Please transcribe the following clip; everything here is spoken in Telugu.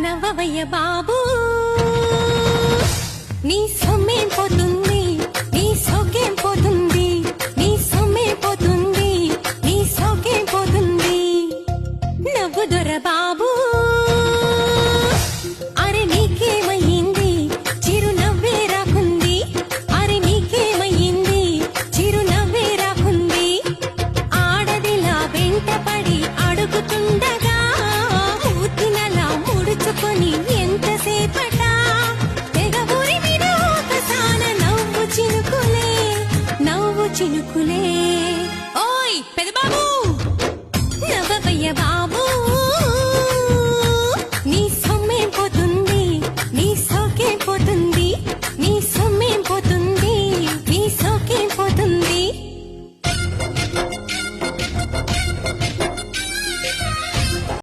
నవ్వవయ్య బాబు నీ సొమ్మేం పోతుంది నీ సొగ్గేం పోతుంది నీ సొమ్మేం పోతుంది నీ సొగ్గేం పోతుంది నవ్వు దొర బాబు